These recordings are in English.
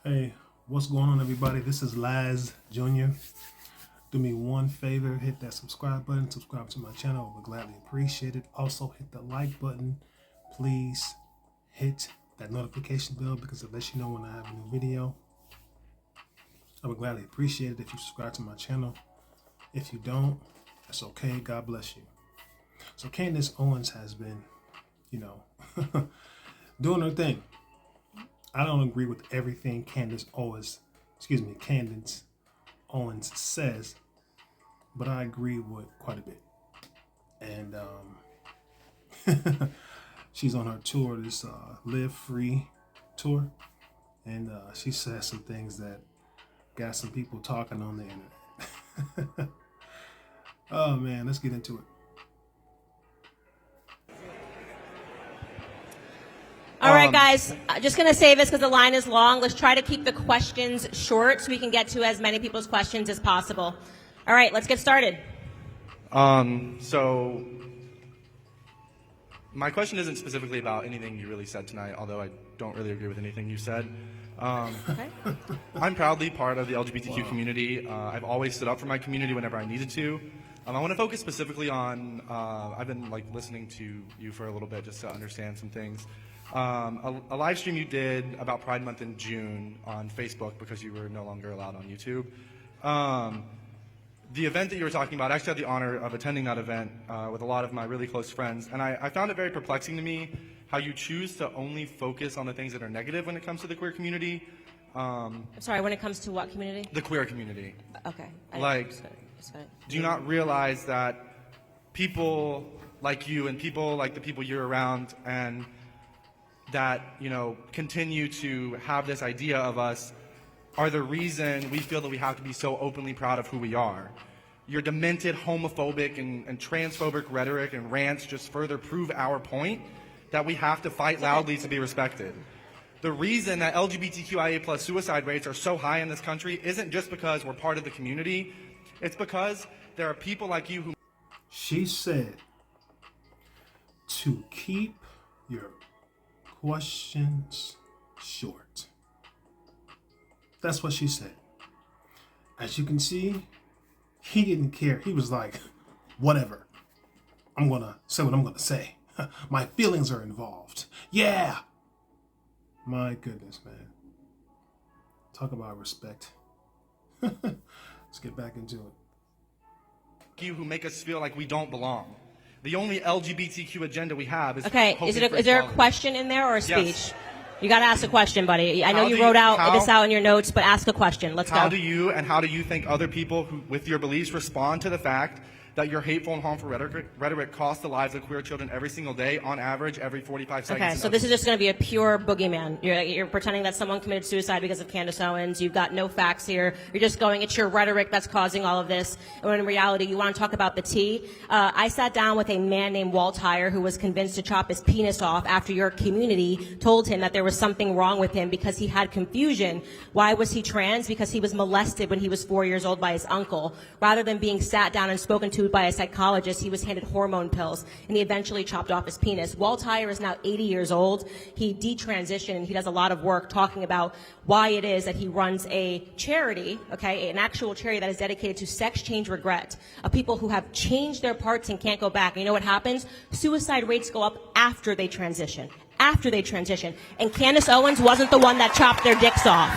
Hey, what's going on, everybody? This is Laz Jr. Do me one favor, hit that subscribe button, subscribe to my channel. I would gladly appreciate it. Also, hit the like button. Please hit that notification bell because it lets you know when I have a new video. I would gladly appreciate it if you subscribe to my channel. If you don't, that's okay. God bless you. So Candace Owens has been, doing her thing. I don't agree with everything Candace Owens says, but I agree with quite a bit. And she's on her tour, this Live Free tour, and she says some things that got some people talking on the internet. Oh man, let's get into it. All right, guys, just going to say this because the line is long. Let's try to keep the questions short so we can get to as many people's questions as possible. All right, let's get started. So my question isn't specifically about anything you really said tonight, although I don't really agree with anything you said. Okay. I'm proudly part of the LGBTQ community. I've always stood up for my community whenever I needed to. I want to focus specifically on, I've been listening to you for a little bit just to understand some things. A live stream you did about Pride Month in June on Facebook because you were no longer allowed on YouTube. The event that you were talking about, I actually had the honor of attending that event with a lot of my really close friends, and I found it very perplexing to me how you choose to only focus on the things that are negative when it comes to the queer community. I'm sorry, when it comes to what community? The queer community. Okay. Do you not realize that people like you and people like the people you're around and that, continue to have this idea of us are the reason we feel that we have to be so openly proud of who we are. Your demented homophobic and transphobic rhetoric and rants just further prove our point that we have to fight loudly to be respected. The reason that LGBTQIA plus suicide rates are so high in this country isn't just because we're part of the community. It's because there are people like you who... She said to keep your questions short. That's what she said. As you can see, he didn't care. He was like, whatever. I'm going to say what I'm going to say. My feelings are involved. Yeah. My goodness, man. Talk about respect. Let's get back into it. You who make us feel like we don't belong. The only LGBTQ agenda we have is... Okay, is there a question in there or a speech? Yes. You got to ask a question, buddy. I know you wrote this out in your notes, but ask a question. Let's go. How do you think other people who, with your beliefs, respond to the fact that your hateful and harmful rhetoric costs the lives of queer children every single day, on average, every 45 seconds? Okay, so this is just going to be a pure boogeyman. You're pretending that someone committed suicide because of Candace Owens. You've got no facts here. You're just going, it's your rhetoric that's causing all of this. When in reality, you want to talk about the tea. I sat down with a man named Walt Heyer who was convinced to chop his penis off after your community told him that there was something wrong with him because he had confusion. Why was he trans? Because he was molested when he was 4 years old by his uncle. Rather than being sat down and spoken to by a psychologist, he was handed hormone pills, and he eventually chopped off his penis. Walt Heyer is now 80 years old. He detransitioned, and he does a lot of work talking about why it is that he runs a charity, okay, an actual charity that is dedicated to sex change regret, of people who have changed their parts and can't go back. And you know what happens? Suicide rates go up after they transition. And Candace Owens wasn't the one that chopped their dicks off.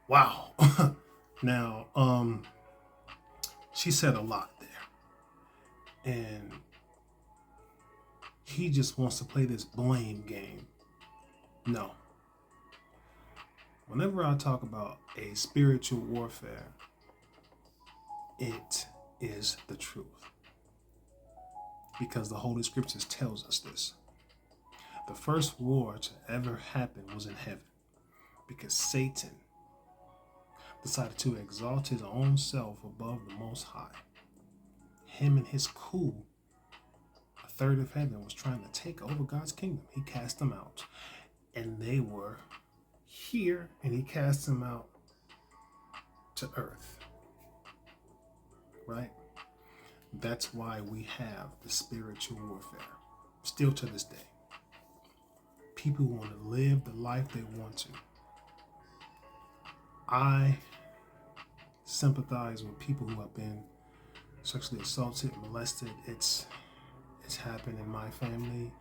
Wow. Now, she said a lot there. And he just wants to play this blame game. No. Whenever I talk about a spiritual warfare, it is the truth. Because the Holy Scriptures tells us this. The first war to ever happen was in heaven. Because Satan decided to exalt his own self above the Most High. Him and his coup, a third of heaven, was trying to take over God's kingdom. He cast them out. And they were here, and he cast them out to earth. Right? That's why we have the spiritual warfare. Still to this day. people who want to live the life they want to. I sympathize with people who have been sexually assaulted, molested. It's happened in my family.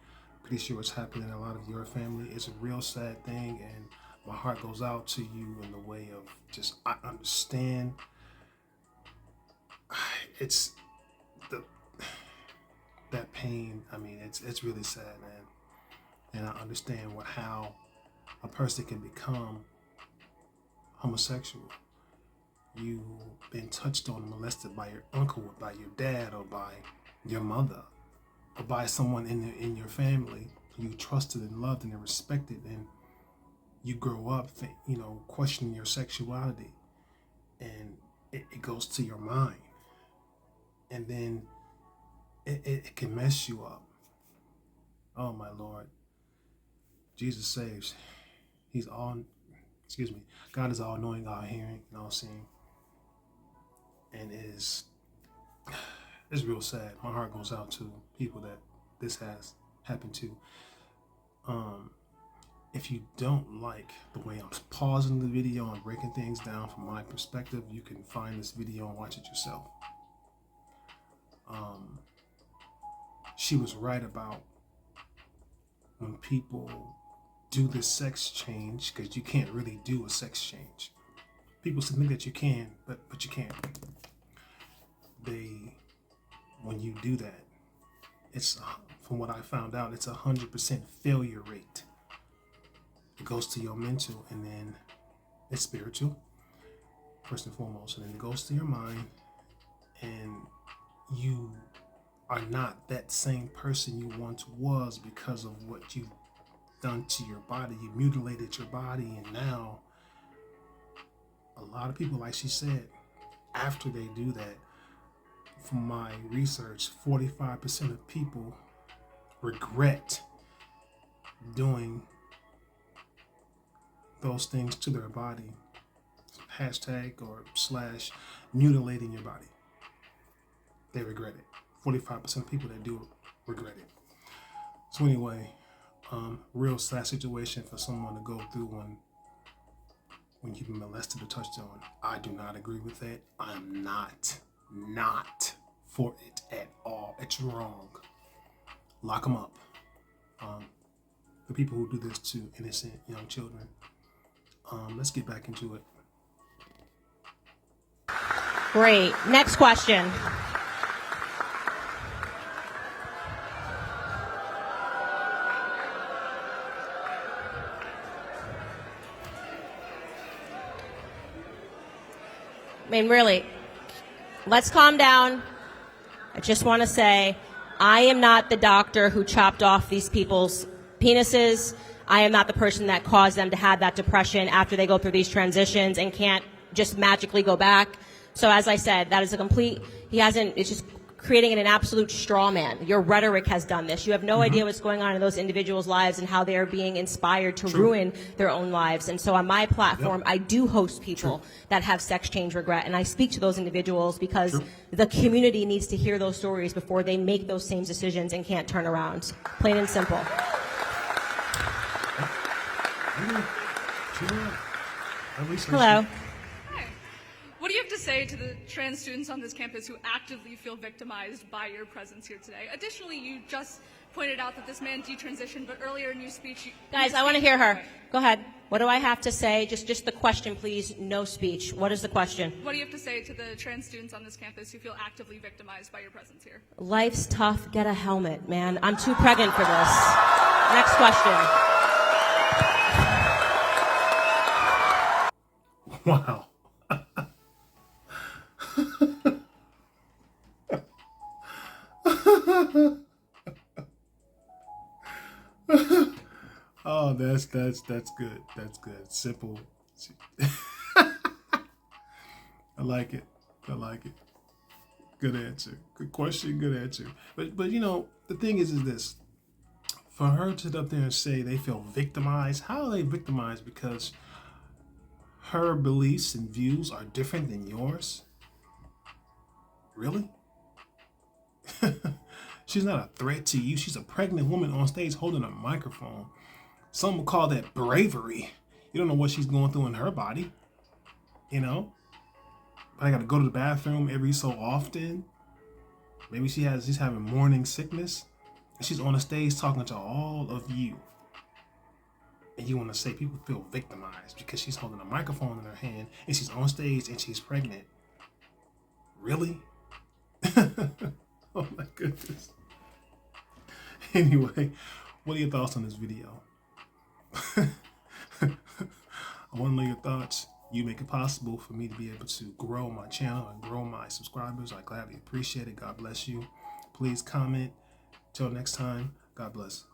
Pretty sure it's happened in a lot of your family. It's a real sad thing, and my heart goes out to you in the way of just, I understand. It's that pain. I mean, it's really sad, man. And I understand how a person can become homosexual. You've been touched on and molested by your uncle, or by your dad, or by your mother, or by someone in your family you trusted and loved and respected, and you grow up, questioning your sexuality, and it goes to your mind, and then it can mess you up. Oh my Lord, Jesus saves. God is all knowing, all hearing, and all seeing, and it's real sad. My heart goes out to people that this has happened to. If you don't like the way I'm pausing the video and breaking things down from my perspective, you can find this video and watch it yourself. She was right about when people do this sex change, because you can't really do a sex change. People think that you can, but you can't. When you do that, it's, from what I found out, it's 100% failure rate. It goes to your mental, and then it's spiritual, first and foremost, and then it goes to your mind, and you are not that same person you once was because of what you've done to your body. You mutilated your body, and now a lot of people, like she said, after they do that, from my research, 45% of people regret doing those things to their body. Hashtag or / mutilating your body. They regret it. 45% of people that do it regret it. So anyway, real sad situation for someone to go through when you've been molested or touched on. I do not agree with that. I am not for it at all. It's wrong. Lock them up. The people who do this to innocent young children. Let's get back into it. Great. Next question. I mean, really, let's calm down. I just want to say, I am not the doctor who chopped off these people's penises. I am not the person that caused them to have that depression after they go through these transitions and can't just magically go back. So as I said, that is it's just creating an absolute straw man. Your rhetoric has done this. You have no idea what's going on in those individuals' lives and how they are being inspired to ruin their own lives. And so on my platform, I do host people that have sex change regret, and I speak to those individuals because the community needs to hear those stories before they make those same decisions and can't turn around. Plain and simple. Hello. What do you have to say to the trans students on this campus who actively feel victimized by your presence here today? Additionally, you just pointed out that this man detransitioned, but earlier in your speech... Guys, I want to hear her. Go ahead. What do I have to say? Just the question, please. No speech. What is the question? What do you have to say to the trans students on this campus who feel actively victimized by your presence here? Life's tough. Get a helmet, man. I'm too pregnant for this. Next question. Wow. Oh, that's good. That's good. Simple. I like it. Good answer. Good question. Good answer. But the thing is this. For her to sit up there and say they feel victimized, how are they victimized? Because her beliefs and views are different than yours? Really? She's not a threat to you. She's a pregnant woman on stage holding a microphone. Some would call that bravery. You don't know what she's going through in her body. You know? I got to go to the bathroom every so often. Maybe she's having morning sickness. And she's on the stage talking to all of you. And you want to say people feel victimized because she's holding a microphone in her hand and she's on stage and she's pregnant. Really? Oh my goodness. Anyway, what are your thoughts on this video? I want to know your thoughts. You make it possible for me to be able to grow my channel and grow my subscribers. I gladly appreciate it. God bless you. Please comment. Till next time, God bless.